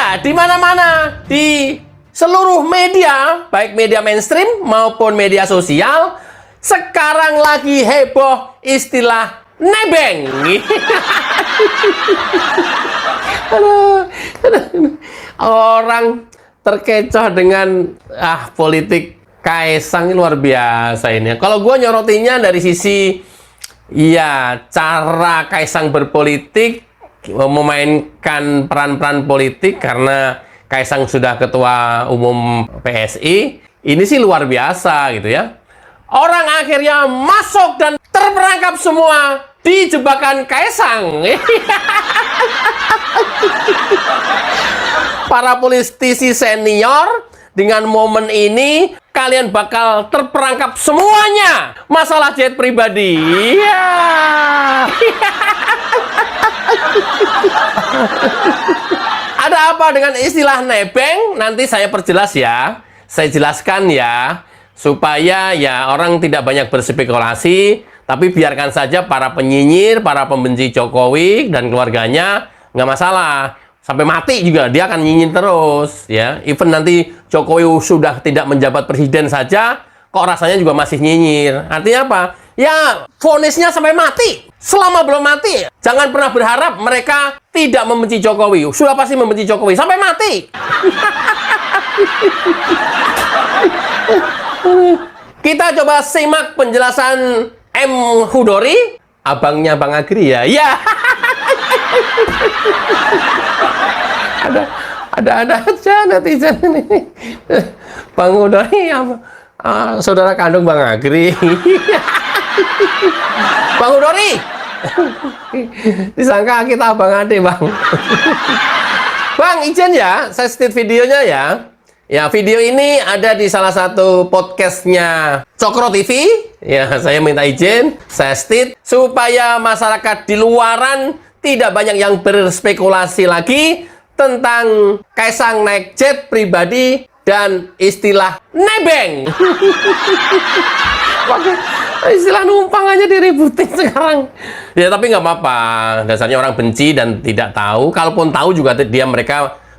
Iya, di mana-mana, di seluruh media, baik media mainstream maupun media sosial, sekarang lagi heboh istilah nebeng. Orang terkecoh dengan politik Kaisang ini luar biasa ini. Kalau gue nyorotinya dari sisi ya cara Kaisang berpolitik, memainkan peran-peran politik karena Kaisang sudah ketua umum PSI. Ini sih luar biasa gitu ya. Orang akhirnya masuk dan terperangkap semua di jebakan Kaisang. Para politisi senior, dengan momen ini kalian bakal terperangkap semuanya. Masalah jet pribadi. Ya. Ada apa dengan istilah nebeng? Nanti saya perjelas ya. Saya jelaskan ya, supaya ya orang tidak banyak berspekulasi, tapi biarkan saja para penyinyir, para pembenci Jokowi dan keluarganya, nggak masalah. Sampai mati juga dia akan nyinyir terus ya. Even nanti Jokowi sudah tidak menjabat presiden saja, kok rasanya juga masih nyinyir. Artinya apa? Ya, vonisnya sampai mati. Selama belum mati, jangan pernah berharap mereka tidak membenci Jokowi. Sudah pasti membenci Jokowi sampai mati. Kita coba simak penjelasan M. Hudori, abangnya Bang Agri ya. Ya. Ada aja netizen ini. Bang Hudori saudara kandung Bang Agri. Bang Hudori, disangka kita abang ade Bang. Bang, izin ya, saya state videonya ya. Ya, video ini ada di salah satu podcastnya Cokro TV. Ya, saya minta izin, saya state supaya masyarakat di luaran tidak banyak yang berspekulasi lagi tentang Kaisang naik jet pribadi dan istilah nebeng. Istilah numpang aja diributin sekarang. Ya, tapi nggak apa-apa. Dasarnya orang benci dan tidak tahu. Kalaupun tahu juga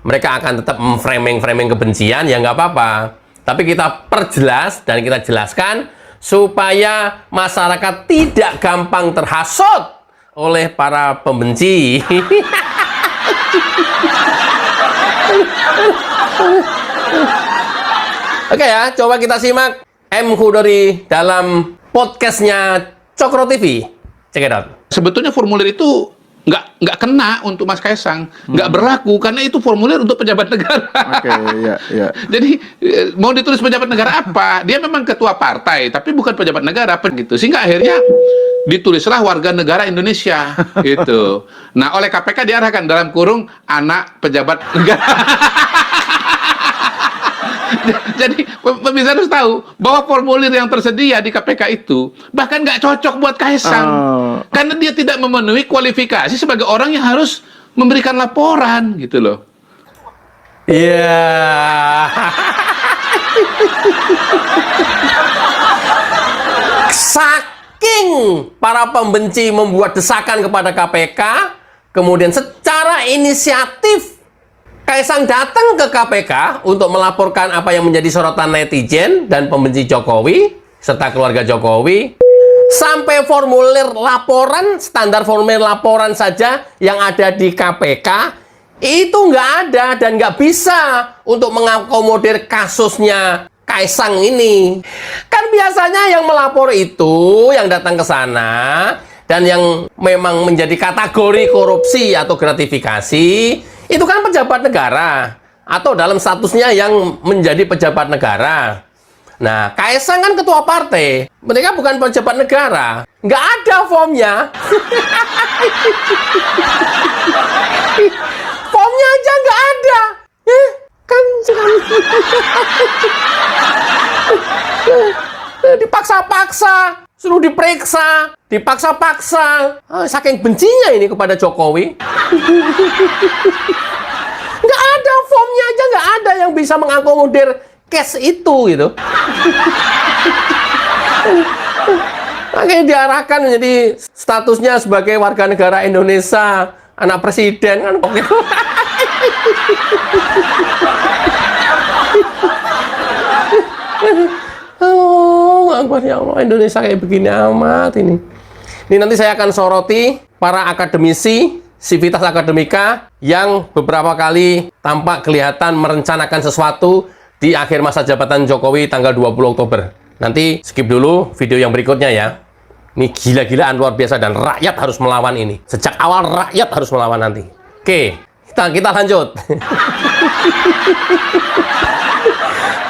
mereka akan tetap framing kebencian, ya nggak apa-apa. Tapi kita perjelas dan kita jelaskan supaya masyarakat tidak gampang terhasut oleh para pembenci. Oke ya, coba kita simak M. Hudori dalam podcastnya Cokro TV. Check it out. Sebetulnya formulir itu nggak kena untuk Mas Kaisang, nggak berlaku karena itu formulir untuk pejabat negara. Oke, iya. Jadi mau ditulis pejabat negara apa? Dia memang ketua partai, tapi bukan pejabat negara, gitu. Sehingga akhirnya ditulislah warga negara Indonesia, gitu. Nah, oleh KPK diarahkan dalam kurung anak pejabat negara. Jadi pemirsa harus tahu bahwa formulir yang tersedia di KPK itu bahkan nggak cocok buat Kaisang, karena dia tidak memenuhi kualifikasi sebagai orang yang harus memberikan laporan, gitu loh. Iya. Saking para pembenci membuat desakan kepada KPK, kemudian secara inisiatif Kaisang datang ke KPK untuk melaporkan apa yang menjadi sorotan netizen dan pembenci Jokowi serta keluarga Jokowi. Sampai formulir laporan, standar formulir laporan saja yang ada di KPK itu nggak ada dan nggak bisa untuk mengakomodir kasusnya Kaisang ini. Kan biasanya yang melapor itu, yang datang ke sana dan yang memang menjadi kategori korupsi atau gratifikasi, itu kan pejabat negara atau dalam statusnya yang menjadi pejabat negara. Nah, Kaisang kan ketua partai, mereka bukan pejabat negara, nggak ada formnya. Formnya aja nggak ada, kan dipaksa-paksa, suruh diperiksa, dipaksa-paksa. Saking bencinya ini kepada Jokowi. Nggak ada formnya aja, nggak ada yang bisa mengakomodir case itu gitu. Makanya diarahkan menjadi statusnya sebagai warga negara Indonesia, anak presiden kan. Oh, Akbar, ya Allah, Indonesia kayak begini amat ini. Ini nanti saya akan soroti para akademisi, sivitas akademika yang beberapa kali tampak kelihatan merencanakan sesuatu di akhir masa jabatan Jokowi tanggal 20 Oktober. Nanti skip dulu video yang berikutnya ya. Ini gila-gilaan luar biasa dan rakyat harus melawan ini. Sejak awal rakyat harus melawan nanti. Oke, kita lanjut.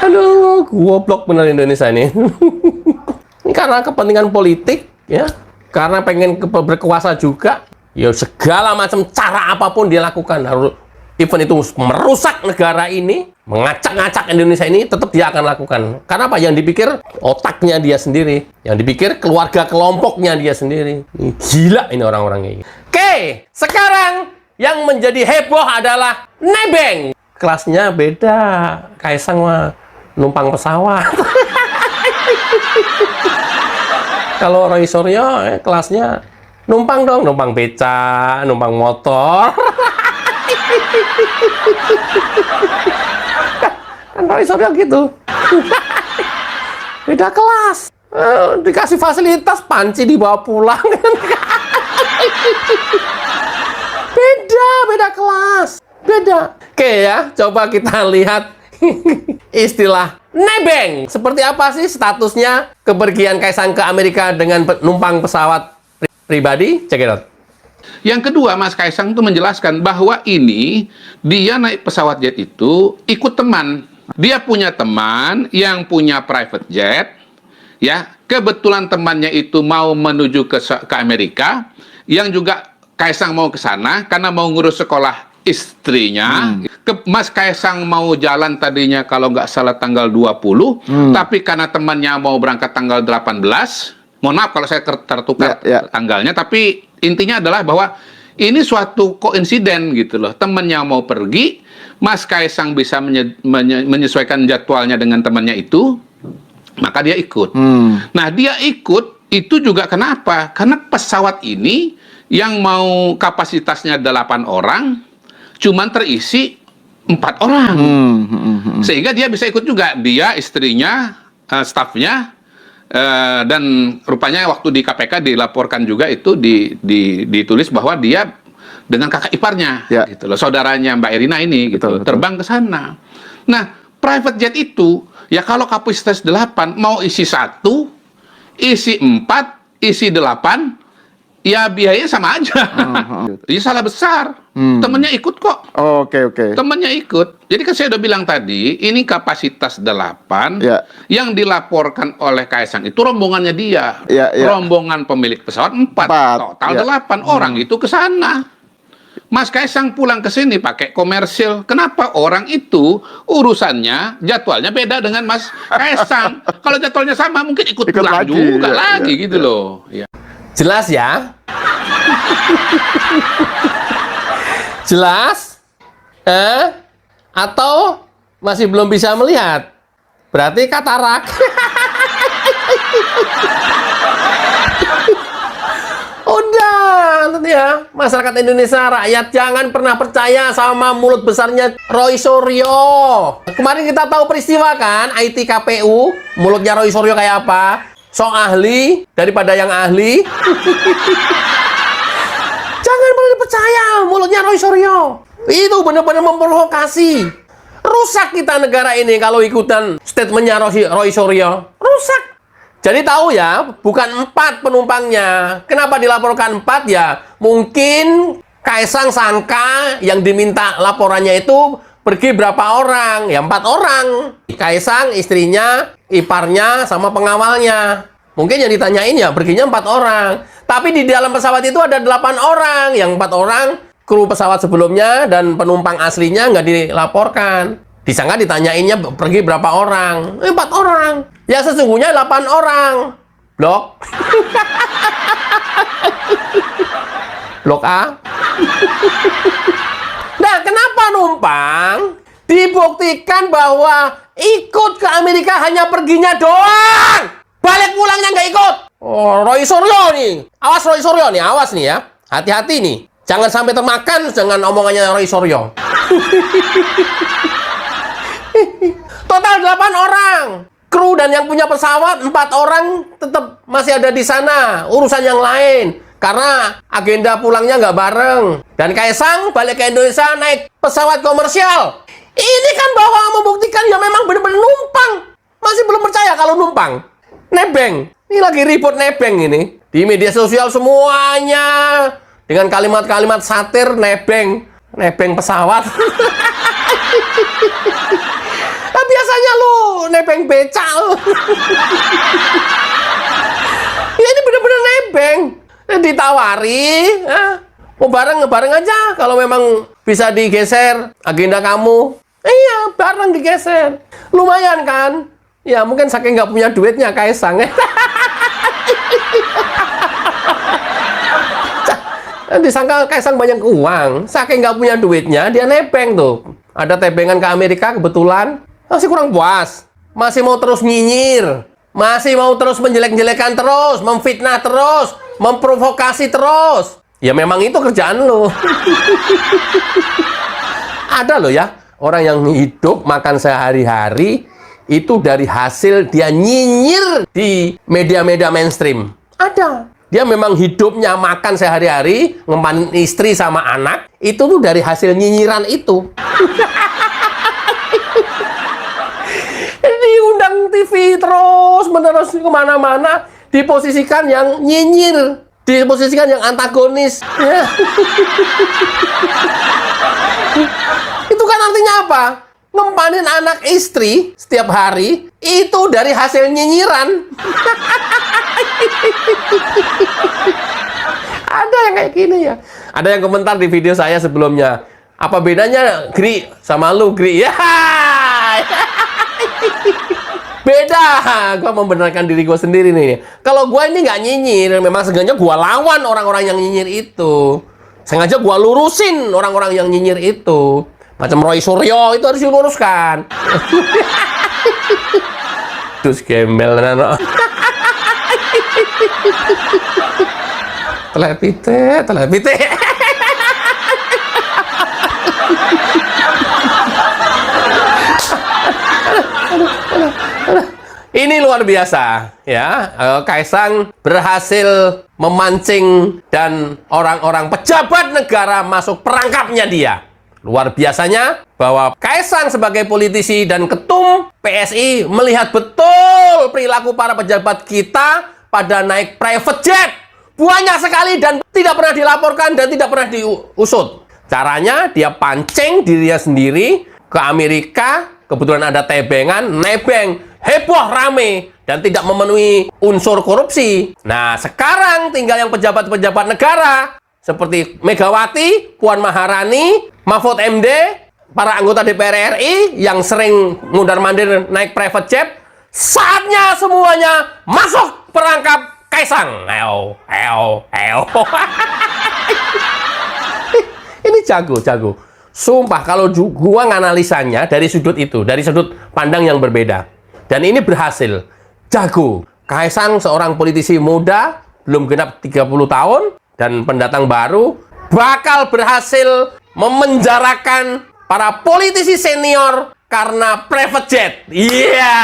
Aduh, goblok bener Indonesia ini. Ini karena kepentingan politik ya. Karena pengen berkuasa juga. Ya segala macam cara apapun dia lakukan. Harus even itu merusak negara ini, mengacak-ngacak Indonesia ini, tetap dia akan lakukan. Karena apa? Yang dipikir otaknya dia sendiri. Yang dipikir keluarga kelompoknya dia sendiri. Ini gila ini orang-orang ini. Oke, sekarang yang menjadi heboh adalah nebeng. Kelasnya beda. Kaisang mah numpang pesawat. Kalau Roy Suryo kelasnya numpang dong, numpang beca, numpang motor. Kan Roy Suryo gitu. Beda kelas. Dikasih fasilitas panci dibawa pulang. Beda kelas. Beda. Oke ya, coba kita lihat istilah nebeng. Seperti apa sih statusnya kepergian Kaisang ke Amerika dengan numpang pesawat pribadi? Check it out. Yang kedua, Mas Kaisang itu menjelaskan bahwa ini dia naik pesawat jet itu ikut teman. Dia punya teman yang punya private jet, ya. Kebetulan temannya itu mau menuju ke Amerika, yang juga Kaisang mau ke sana karena mau ngurus sekolah istrinya. Mas Kaisang mau jalan tadinya kalau nggak salah tanggal 20, tapi karena temannya mau berangkat tanggal 18, mohon maaf kalau saya tertukar tanggalnya, tapi intinya adalah bahwa ini suatu koinsiden gitu loh. Temannya mau pergi, Mas Kaisang bisa menyesuaikan jadwalnya dengan temannya itu, maka dia ikut. Nah, dia ikut itu juga kenapa? Karena pesawat ini yang mau kapasitasnya 8 orang, cuman terisi 4 orang. Sehingga dia bisa ikut juga. Dia, istrinya, stafnya, dan rupanya waktu di KPK dilaporkan juga itu ditulis bahwa dia dengan kakak iparnya, gitu loh, saudaranya Mbak Erina ini, gitu, terbang ke sana. Nah, private jet itu, ya kalau kapasitas 8, mau isi 1, isi 4, isi 8, ya biayanya sama aja. Ini salah besar. Temennya ikut kok. Oke. Temennya ikut. Jadi kan saya udah bilang tadi, ini kapasitas 8 yang dilaporkan oleh Kaisang itu rombongannya dia. Rombongan pemilik pesawat 4. Total 8 orang itu ke sana. Mas Kaisang pulang ke sini pakai komersil. Kenapa? Orang itu urusannya, jadwalnya beda dengan Mas Kaisang. Kalau jadwalnya sama, mungkin ikut pulang juga lagi gitu loh. Jelas ya? Jelas? Atau masih belum bisa melihat? Berarti katarak. Udah, nanti ya. Masyarakat Indonesia, rakyat jangan pernah percaya sama mulut besarnya Roy Suryo. Kemarin kita tahu peristiwa kan, IT KPU, mulutnya Roy Suryo kayak apa? So ahli daripada yang ahli. Jangan pernah percaya mulutnya Roy Suryo. Itu benar-benar memprovokasi. Rusak kita negara ini kalau ikutan statementnya Roy Suryo. Rusak. Jadi tahu ya, bukan 4 penumpangnya. Kenapa dilaporkan 4 ya? Mungkin Kaisang sangka yang diminta laporannya itu pergi berapa orang? Ya 4 orang. Kaisang, istrinya, iparnya, sama pengawalnya. Mungkin yang ditanyain ya perginya 4 orang. Tapi di dalam pesawat itu ada 8 orang. Yang 4 orang kru pesawat sebelumnya dan penumpang aslinya nggak dilaporkan. Disangka ditanyainnya pergi berapa orang. 4 orang. Ya sesungguhnya 8 orang. Blok. Blok A. Nah, kenapa numpang? Dibuktikan bahwa ikut ke Amerika hanya perginya doang. Balik pulangnya nggak ikut. Oh, Roy Suryo nih. Awas Roy Suryo nih, awas nih ya. Hati-hati nih. Jangan sampai termakan dengan omongannya Roy Suryo. Total 8 orang. Kru dan yang punya pesawat 4 orang tetap masih ada di sana. Urusan yang lain. Karena agenda pulangnya nggak bareng. Dan Kaisang balik ke Indonesia naik pesawat komersial. Ini kan bahwa membuktikan ya memang benar-benar numpang. Masih belum percaya kalau numpang. Nebeng. Ini lagi ribut nebeng ini. Di media sosial semuanya. Dengan kalimat-kalimat satir nebeng. Nebeng pesawat. Nah, biasanya lu nebeng becal. Ya ini bener-bener nebeng. Ditawari, mau bareng aja. Kalau memang bisa digeser agenda kamu, iya bareng digeser. Lumayan kan? Ya mungkin saking nggak punya duitnya Kaisang. Disangka Kaisang banyak uang, saking nggak punya duitnya dia nebeng tuh. Ada tebengan ke Amerika kebetulan, masih kurang puas, masih mau terus nyinyir, masih mau terus menjelek-jelekan terus, memfitnah terus, memprovokasi terus. Ya memang itu kerjaan lo. Ada loh ya orang yang hidup makan sehari-hari itu dari hasil dia nyinyir di media-media mainstream. Ada. Dia memang hidupnya makan sehari-hari, ngempanin istri sama anak, itu tuh dari hasil nyinyiran itu. Diundang TV terus, menerus kemana-mana, diposisikan yang nyinyir, diposisikan yang antagonis. Ya. Itu kan artinya apa? Ngempanin anak istri setiap hari, itu dari hasil nyinyiran. Ada yang kayak gini ya. Ada yang komentar di video saya sebelumnya. Apa bedanya Gri sama lu Gri? Ya. Beda. Gua membenarkan diri gue sendiri nih. Kalau gua ini nggak nyinyir, memang sengaja gua lawan orang-orang yang nyinyir itu. Sengaja gua lurusin orang-orang yang nyinyir itu. Macam Roy Suryo itu harus diluruskan. Terus gembel nano. Telepite. Ini luar biasa ya. Kaisang berhasil memancing dan orang-orang pejabat negara masuk perangkapnya dia. Luar biasanya bahwa Kaisang sebagai politisi dan ketum PSI melihat betul perilaku para pejabat kita pada naik private jet. Banyak sekali dan tidak pernah dilaporkan dan tidak pernah diusut. Caranya dia pancing dirinya sendiri ke Amerika. Kebetulan ada tebengan, nebeng, heboh rame dan tidak memenuhi unsur korupsi. Nah sekarang tinggal yang pejabat-pejabat negara seperti Megawati, Puan Maharani, Mahfud MD, para anggota DPR RI yang sering mundar-mandir naik private jet, saatnya semuanya masuk perangkap Kaisang. Eo. Ini jago. Sumpah kalau gua nganalisanya dari sudut itu, dari sudut pandang yang berbeda. Dan ini berhasil. Jago. Kaisang seorang politisi muda, belum genap 30 tahun, dan pendatang baru, bakal berhasil memenjarakan para politisi senior karena private jet. Iya.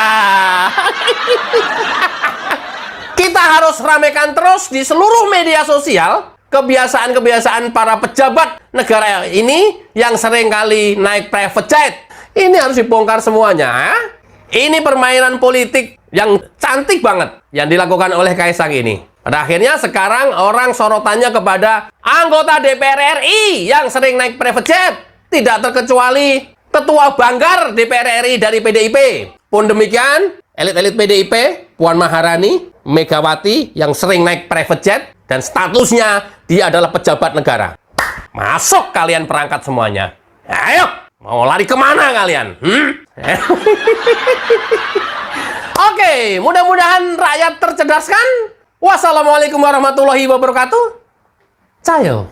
Kita harus ramekan terus di seluruh media sosial kebiasaan-kebiasaan para pejabat negara ini yang sering kali naik private jet. Ini harus dibongkar semuanya. Ini permainan politik yang cantik banget yang dilakukan oleh Kaisang ini. Pada akhirnya sekarang orang sorotannya kepada anggota DPR RI yang sering naik private jet. Tidak terkecuali Ketua Banggar DPR RI dari PDIP. Pun demikian, elit-elit PDIP, Puan Maharani, Megawati yang sering naik private jet dan statusnya dia adalah pejabat negara. Masuk kalian perangkat semuanya. Ayo, mau lari kemana kalian? Oke, mudah-mudahan rakyat tercerdaskan. Wassalamualaikum warahmatullahi wabarakatuh. Cayo.